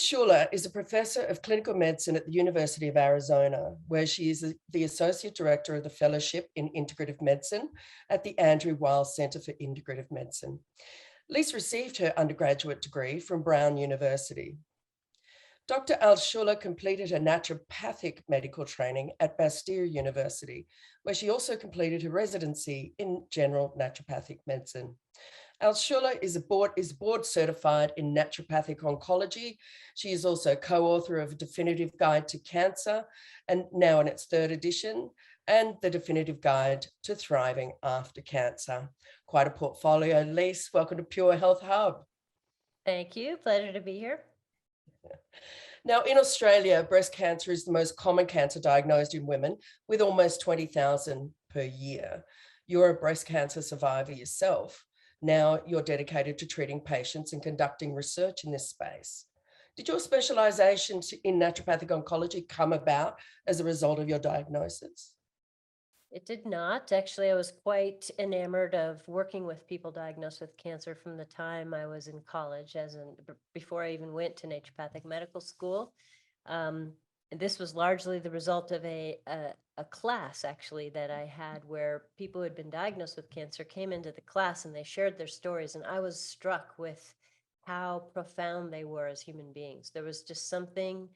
Alschuler is a professor of clinical medicine at the University of Arizona, where she is the associate director of the fellowship in integrative medicine at the Weil Center for Integrative Medicine. Lise received her undergraduate degree from Brown University. Dr. Alschuler completed her naturopathic medical training at Bastyr University, where she also completed her residency in general naturopathic medicine. Alschuler is board certified in naturopathic oncology. She is also co-author of a definitive guide to cancer, and now in its third edition, and the definitive guide to thriving after cancer. Quite a portfolio. Lise, welcome to Pure Health Hub. Thank you. Pleasure to be here. Now, in Australia, breast cancer is the most common cancer diagnosed in women, with almost 20,000 per year. You're a breast cancer survivor yourself. Now you're dedicated to treating patients and conducting research in this space. Did your specialization in naturopathic oncology come about as a result of your diagnosis? It did not. Actually, I was quite enamored of working with people diagnosed with cancer from the time I was in college, before I even went to naturopathic medical school. And this was largely the result of a class, actually, that I had where people who had been diagnosed with cancer came into the class and they shared their stories. And I was struck with how profound they were as human beings. There was just something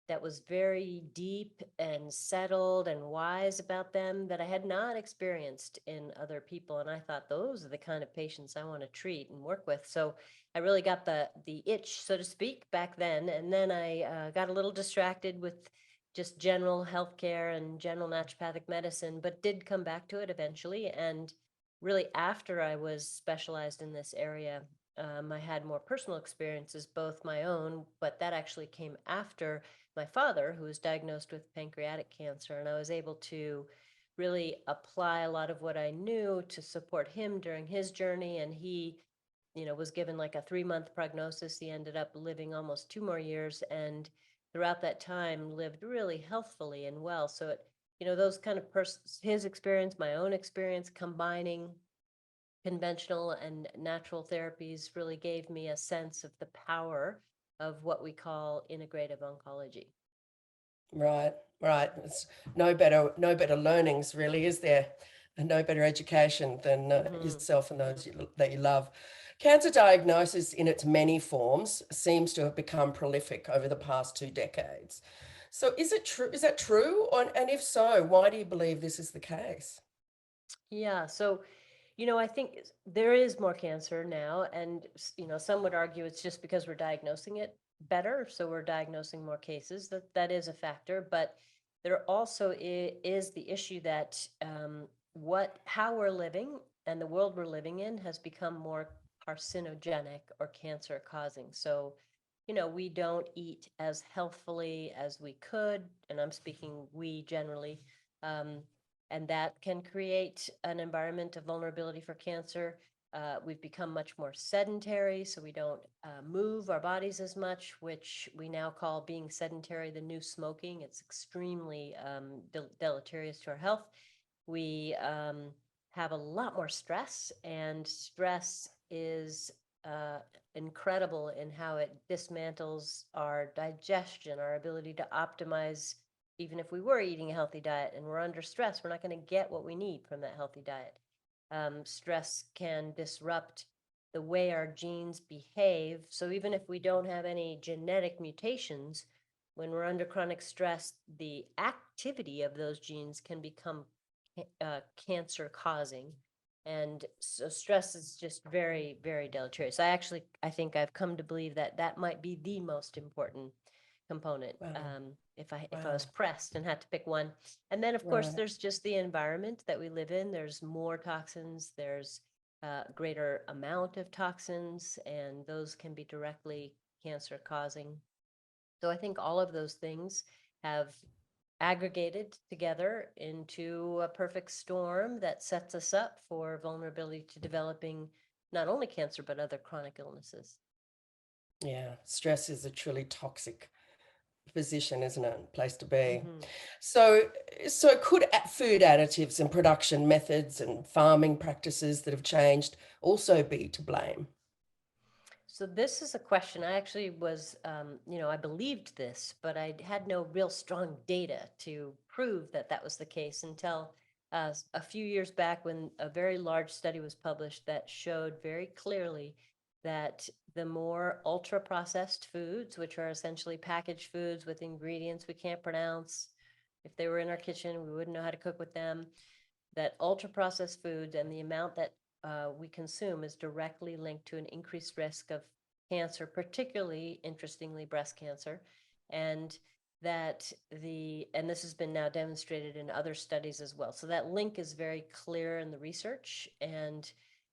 that was very deep and settled and wise about them that I had not experienced in other people. And I thought, those are the kind of patients I want to treat and work with. So I really got the itch, so to speak, back then. And then I got a little distracted with just general healthcare and general naturopathic medicine, but did come back to it eventually. And really, after I was specialized in this area, I had more personal experiences, both my own, but that actually came after my father, who was diagnosed with pancreatic cancer, and I was able to really apply a lot of what I knew to support him during his journey. And he, was given like a 3-month prognosis. He ended up living almost 2 more years, and throughout that time lived really healthfully and well. So those kind of his experience, my own experience, combining conventional and natural therapies really gave me a sense of the power of what we call integrative oncology. Right. It's no better learnings, really, is there? And no better education than yourself and those that you love. Cancer diagnosis in its many forms seems to have become prolific over the past 2 decades. So is it true? Is that true? And if so, why do you believe this is the case? Yeah, so I think there is more cancer now, and some would argue it's just because we're diagnosing it better, so we're diagnosing more cases. That is a factor, but there also is the issue that how we're living and the world we're living in has become more carcinogenic or cancer causing. So, we don't eat as healthfully as we could, and I'm speaking we generally. And that can create an environment of vulnerability for cancer. We've become much more sedentary, so we don't move our bodies as much, which we now call being sedentary the new smoking. It's extremely deleterious to our health. We have a lot more stress, and stress is incredible in how it dismantles our digestion, our ability to optimize. Even if we were eating a healthy diet and we're under stress, we're not going to get what we need from that healthy diet. Stress can disrupt the way our genes behave. So even if we don't have any genetic mutations, when we're under chronic stress, the activity of those genes can become cancer causing. And so stress is just very, very deleterious. I think I've come to believe that might be the most important component. Wow. If I was pressed and had to pick one. And then of course there's just the environment that we live in. There's more toxins, there's a greater amount of toxins, and those can be directly cancer causing. So I think all of those things have aggregated together into a perfect storm that sets us up for vulnerability to developing not only cancer but other chronic illnesses. Yeah, stress is a truly toxic position, isn't it? Place to be. Mm-hmm. So could food additives and production methods and farming practices that have changed also be to blame? So this is a question. I actually was, I believed this, but I had no real strong data to prove that that was the case until a few years back when a very large study was published that showed very clearly that the more ultra processed foods, which are essentially packaged foods with ingredients we can't pronounce, if they were in our kitchen, we wouldn't know how to cook with them, that ultra processed foods and the amount that we consume is directly linked to an increased risk of cancer, particularly, interestingly, breast cancer. And and this has been now demonstrated in other studies as well. So that link is very clear in the research. And,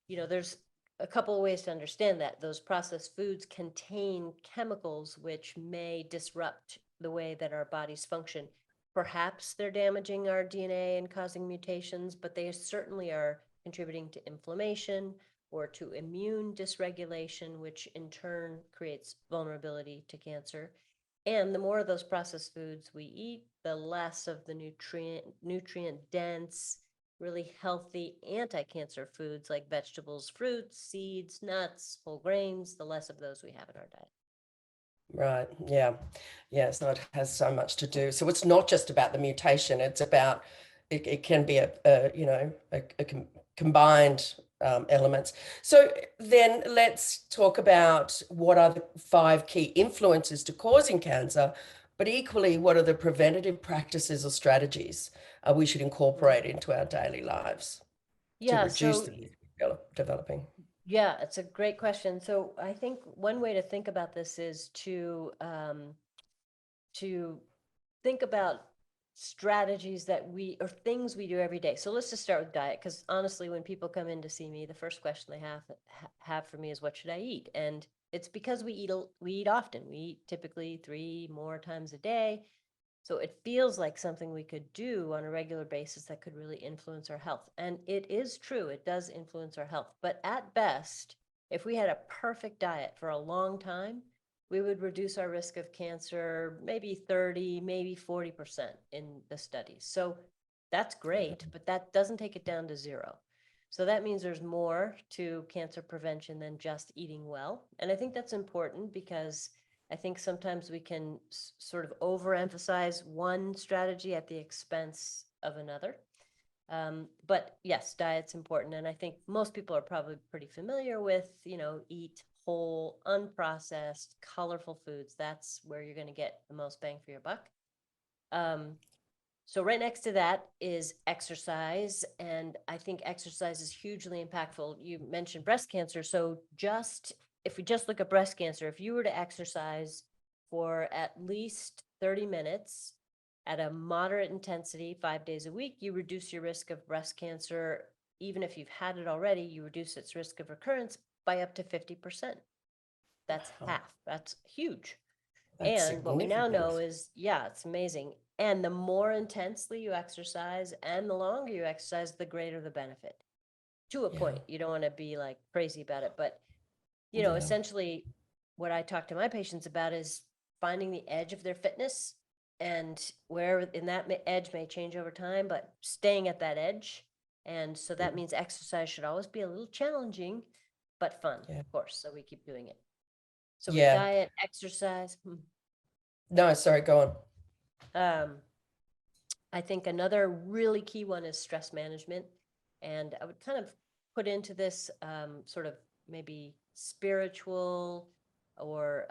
there's a couple of ways to understand that. Those processed foods contain chemicals which may disrupt the way that our bodies function. Perhaps they're damaging our DNA and causing mutations, but they certainly are contributing to inflammation or to immune dysregulation, which in turn creates vulnerability to cancer. And the more of those processed foods we eat, the less of the nutrient dense, really healthy anti-cancer foods like vegetables, fruits, seeds, nuts, whole grains, the less of those we have in our diet. Right. Yeah. Yeah. So it has so much to do. So it's not just about the mutation. It's about it can be combined elements. So then let's talk about what are the 5 key influences to causing cancer, but equally, what are the preventative practices or strategies we should incorporate into our daily lives to Yeah, reduce so the risk of developing? yeah, it's a great question. So I think one way to think about this is to think about strategies that or things we do every day. So let's just start with diet, because honestly, when people come in to see me, the first question they have for me is, what should I eat? And it's because we eat often. We eat typically 3 more times a day. So it feels like something we could do on a regular basis that could really influence our health. And it is true, it does influence our health. But at best, if we had a perfect diet for a long time, we would reduce our risk of cancer maybe 30, maybe 40% in the studies. So that's great, but that doesn't take it down to zero. So that means there's more to cancer prevention than just eating well. And I think that's important because I think sometimes we can sort of overemphasize one strategy at the expense of another. But yes, diet's important. And I think most people are probably pretty familiar with, eat whole, unprocessed, colorful foods. That's where you're going to get the most bang for your buck. So right next to that is exercise. And I think exercise is hugely impactful. You mentioned breast cancer. So if we just look at breast cancer, if you were to exercise for at least 30 minutes at a moderate intensity 5 days a week, you reduce your risk of breast cancer. Even if you've had it already, you reduce its risk of recurrence by up to 50%. That's Wow, half. That's huge. that's And what we now significant. know is, yeah, it's amazing. And the more intensely you exercise and the longer you exercise, the greater the benefit. To a Yeah. point, you don't want to be like crazy about it, but Yeah. essentially what I talk to my patients about is finding the edge of their fitness, and where in that edge may change over time, but staying at that edge. And so that Mm. means exercise should always be a little challenging, but fun, Yeah. of course. So we keep doing it. So with Yeah. diet, exercise, No, sorry, go on. um, I think another really key one is stress management. And I would kind of put into this sort of maybe spiritual or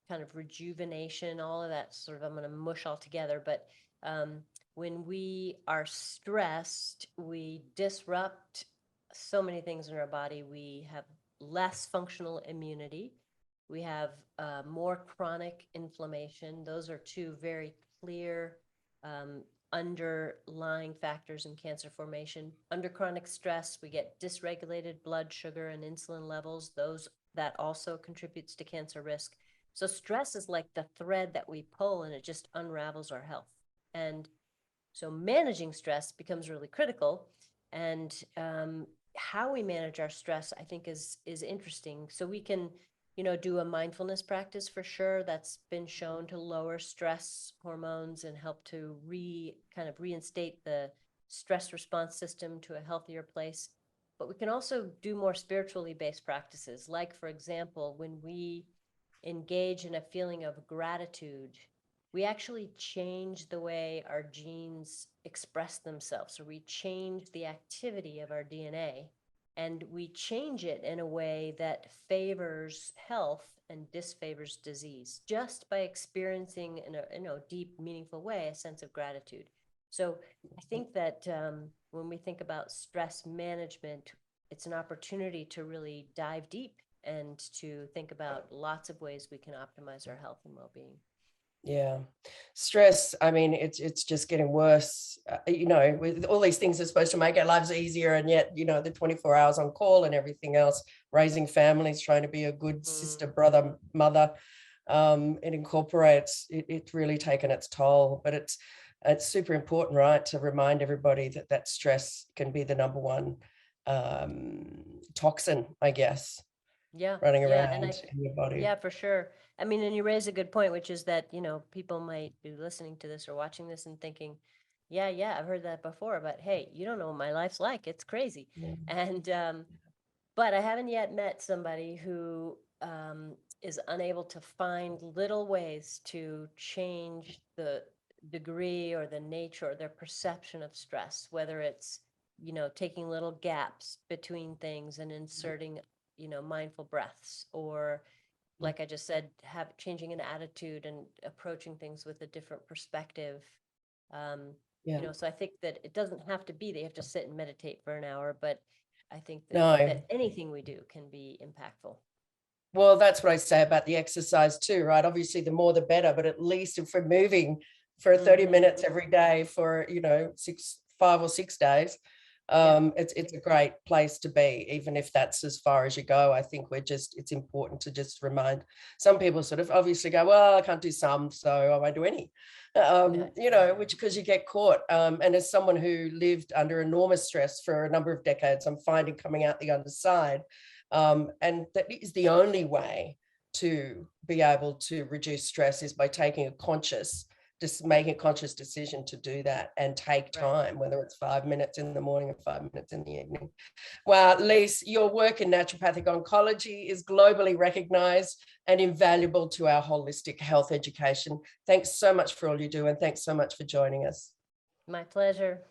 kind of rejuvenation, all of that sort of, I'm going to mush all together. But um, when we are stressed, we disrupt so many things in our body. We have less functional immunity. We have more chronic inflammation. Those are two very clear um, underlying factors in cancer formation. Under chronic stress, we get dysregulated blood sugar and insulin levels. That also contributes to cancer risk. So stress is like the thread that we pull, and it just unravels our health. And so managing stress becomes really critical. And how we manage our stress, I think, is interesting. So we can, do a mindfulness practice for sure. That's been shown to lower stress hormones and help to kind of reinstate the stress response system to a healthier place. but we can also do more spiritually based practices. Like, for example, when we engage in a feeling of gratitude, we actually change the way our genes express themselves. So we change the activity of our DNA, and we change it in a way that favors health and disfavors disease, just by experiencing in a deep, meaningful way a sense of gratitude. So I think that when we think about stress management, it's an opportunity to really dive deep and to think about lots of ways we can optimize our health and well-being. Yeah. Stress, I mean, it's just getting worse. With all these things are supposed to make our lives easier, and yet, the 24 hours on call and everything else, raising families, trying to be a good sister, brother, mother, it incorporates, it's really taken its toll. But it's super important, right, to remind everybody that stress can be the number one toxin, I guess, Yeah, running yeah, and around in your body. yeah, for sure. I mean, and you raise a good point, which is that, people might be listening to this or watching this and thinking, yeah, I've heard that before, but hey, you don't know what my life's like. It's crazy. Yeah. And but I haven't yet met somebody who is unable to find little ways to change the degree or the nature or their perception of stress, whether it's, taking little gaps between things and inserting, mindful breaths, or like I just said, changing an attitude and approaching things with a different perspective. Um, Yeah. so I think that it doesn't have to be that you have to sit and meditate for an hour, but I think No. that anything we do can be impactful. Well, that's what I say about the exercise too, right? Obviously, the more the better, but at least if we're moving for 30 minutes every day for, 5 or 6 days, Yeah, it's a great place to be, even if that's as far as you go. I think it's important to just remind. Some people sort of obviously go, well, I can't do some, so I won't do any. yeah, Which, because you get caught. And as someone who lived under enormous stress for a number of decades, I'm finding coming out the other side. And that is the only way to be able to reduce stress, is by just making a conscious decision to do that and take right. time, whether it's 5 minutes in the morning or 5 minutes in the evening. Wow, Yeah. Lise, your work in naturopathic oncology is globally recognized and invaluable to our holistic health education. Thanks so much for all you do, and thanks so much for joining us. My pleasure.